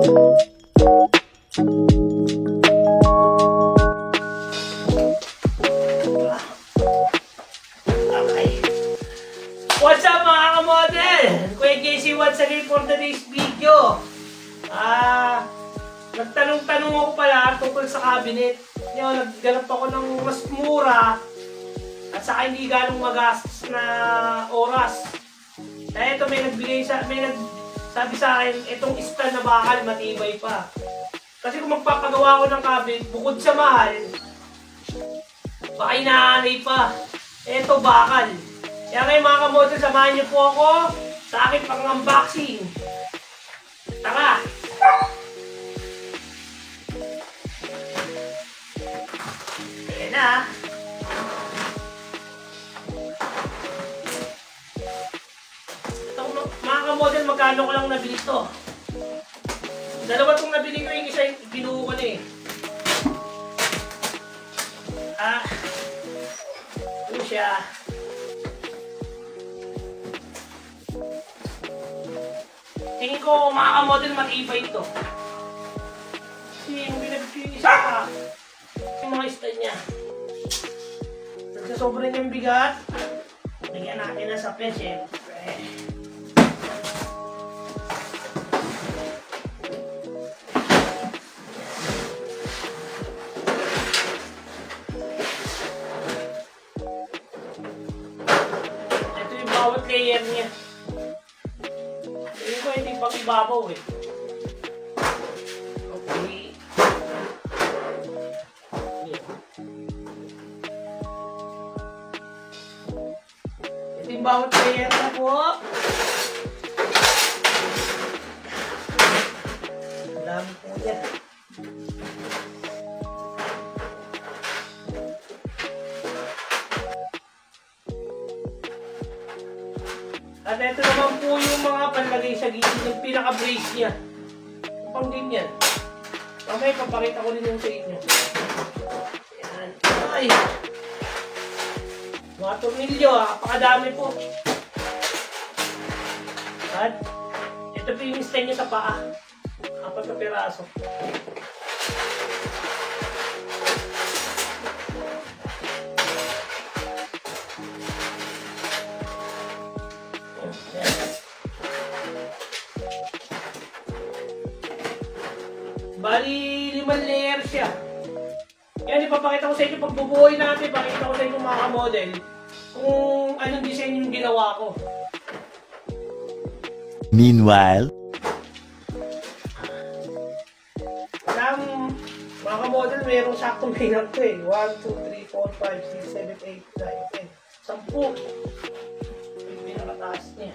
What's up mga kamodel? Kuya JC once again for today's video. Nagtanong-tanong ako pala tungkol sa cabinet. Nagganap ako ng mas mura at saka hindi ganong magastos na oras. Kaya ito may nagsabi sa akin, itong stand na bakal matibay pa. Kasi kung magpapagawa ko ng cabinet, bukod sa mahal, baka inaanay pa. Ito bakal. Kaya ngayon mga kamodel, samahan niyo po ako sa aking pang-unboxing. Tara! Ayan na. Ito mga kamodel, magkano ko lang nabili ito. Dalawa itong nabili ko, yung isa yung binuo ko na eh. Ito siya. Tingin ko mga kamodel matibay ito. Kasi yung binabit yung isa pa, yung mga stand niya. Nagsasobra niyang bigat. Lagyan natin na sa pen, syempre. Ito yung bawat layer niya. Hindi pang ibabaw eh. Okay. Ito yung bawat layer na po. Ang dami po yan. At ito naman po yung mga panlagay sa gilid ng pinaka-brace niya. Yung pang ganyan. Mamaya papakita ko rin yung sa inyo. Ayan. Ay! Mga tornilyo pakadami po. At ito po yung stand niya sa paa. 4 na piraso. Bali, 5 layer siya. Yan, ipapakita ko sa inyo pagbubuhay natin. Ipakita ko sa inyo mga kamodel kung anong design yung ginawa ko. Meanwhile, mga kamodel, mayroong saktong pinang ito eh. 1, 2, 3, 4, 5, 6, 7, 8, 9, 10. 10. Yung pinakataas niya.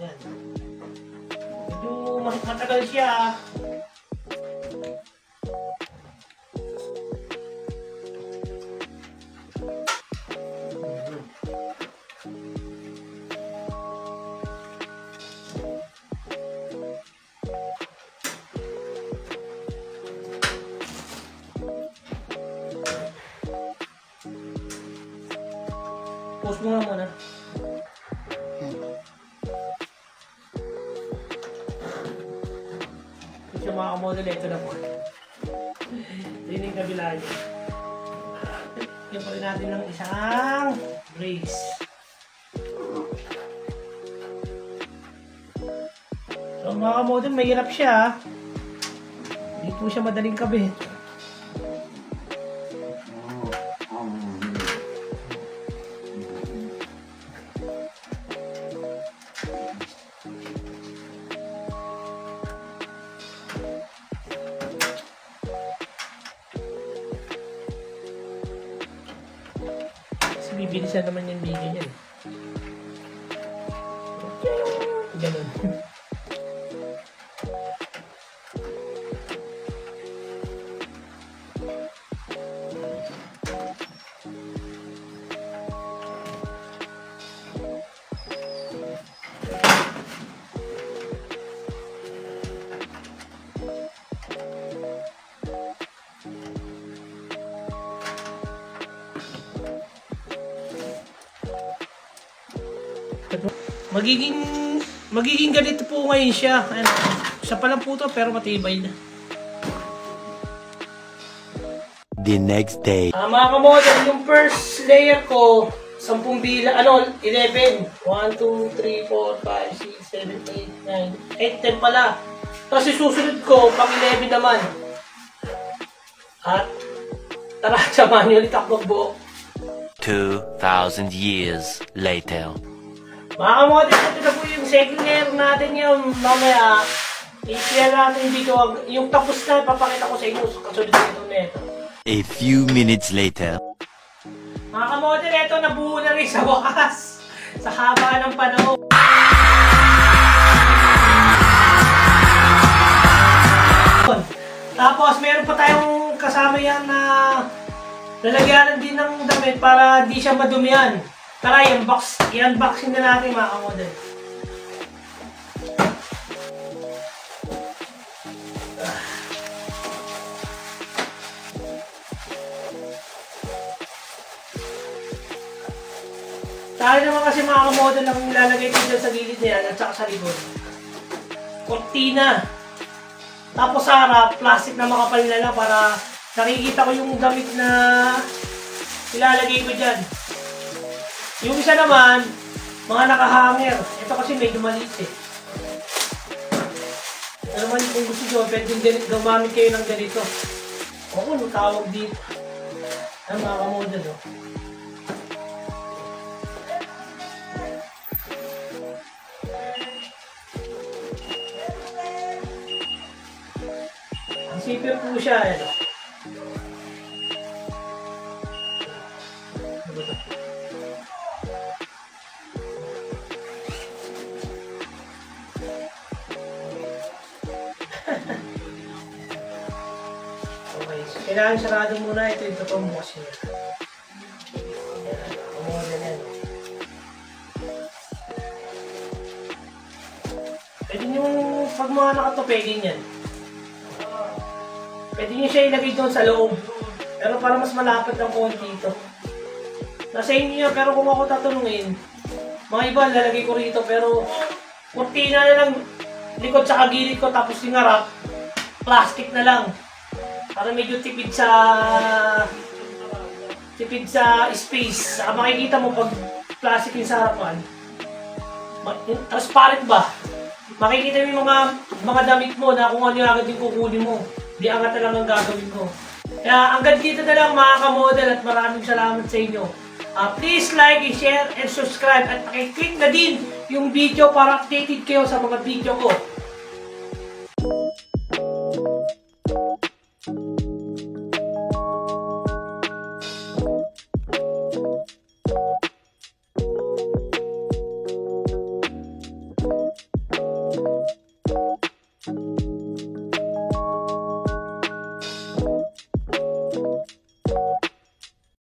Yan. Medyo matagal siya. Post mo nga muna. Ito yung mga kamodel, ito na po. Ito yung kabila niya. Yung pa rin natin ng isang brace. So mga kamodel, mahirap siya. Hindi po siya madaling kabit. Bibilisan naman yung video niyan. Ganun. Magiging magiging ganito po ngayon siya. Ayan. Isa pa lang po to, pero matibay na. The next day. Mga kamodel, yung first layer ko, 10 bila, 11. 1, 2, 3, 4, 5, 6, 7, 8, 9, 8, 10 pala. Tapos susunod ko, pang 11 naman. At, tara, samahan nyo ulit ako magbuo. 2,000 years later. Mga kamodel, ito na po yung second layer natin yun. Mamaya, i-clear natin dito. Yung tapos na, papakita ko sa inyo. Kasunod dito na ito. A few minutes later. Mga kamodel, ito nabuo na rin sa wakas. Sa haba ng panahon. Tapos meron pa tayong kasama yan na lalagyanan din ng damit para di siya madumihan. Tara, i-unboxing na natin mga kamodel. Tayo naman kasi mga kamodel ang ilalagay ko dyan sa gilid niya at saka sa likod. Kortina. Tapos sa harap, plastic na makapal na lang para nakikita ko yung damit na ilalagay ko dyan. Yung isa naman, mga nakahanger. Ito kasi medyo maliit eh. Ano naman kung gusto nyo, pwede gumamit kayo ng ganito. O kung tawag dito. Ang mga kamodel o. Sipir po siya, ano. Okay, so kailangan sarado muna. Ito yung totoong bukas niya. Yan, pwede nyo, pag mga nakatupegin yan, pwede nyo siya ilagay doon sa loob. Pero para mas malapit ang konti ito. Nasa inyo yun, pero kung ako tatanungin, mga iba lalagay ko rito, pero kurtina na lang likod sa kagilid ko, tapos yung harap, plastic na lang. Para medyo tipid sa space. Saka makikita mo pag plastic yung sa harapan, transparent ba? Makikita mo yung mga damit mo na kung ano yung agad yung kukunin mo. Di angat na lang ang gagawin ko. Kaya hanggang dito na lang mga kamodel at maraming salamat sa inyo. Please like, share, and subscribe at pakiclick na din yung video para updated kayo sa mga video ko.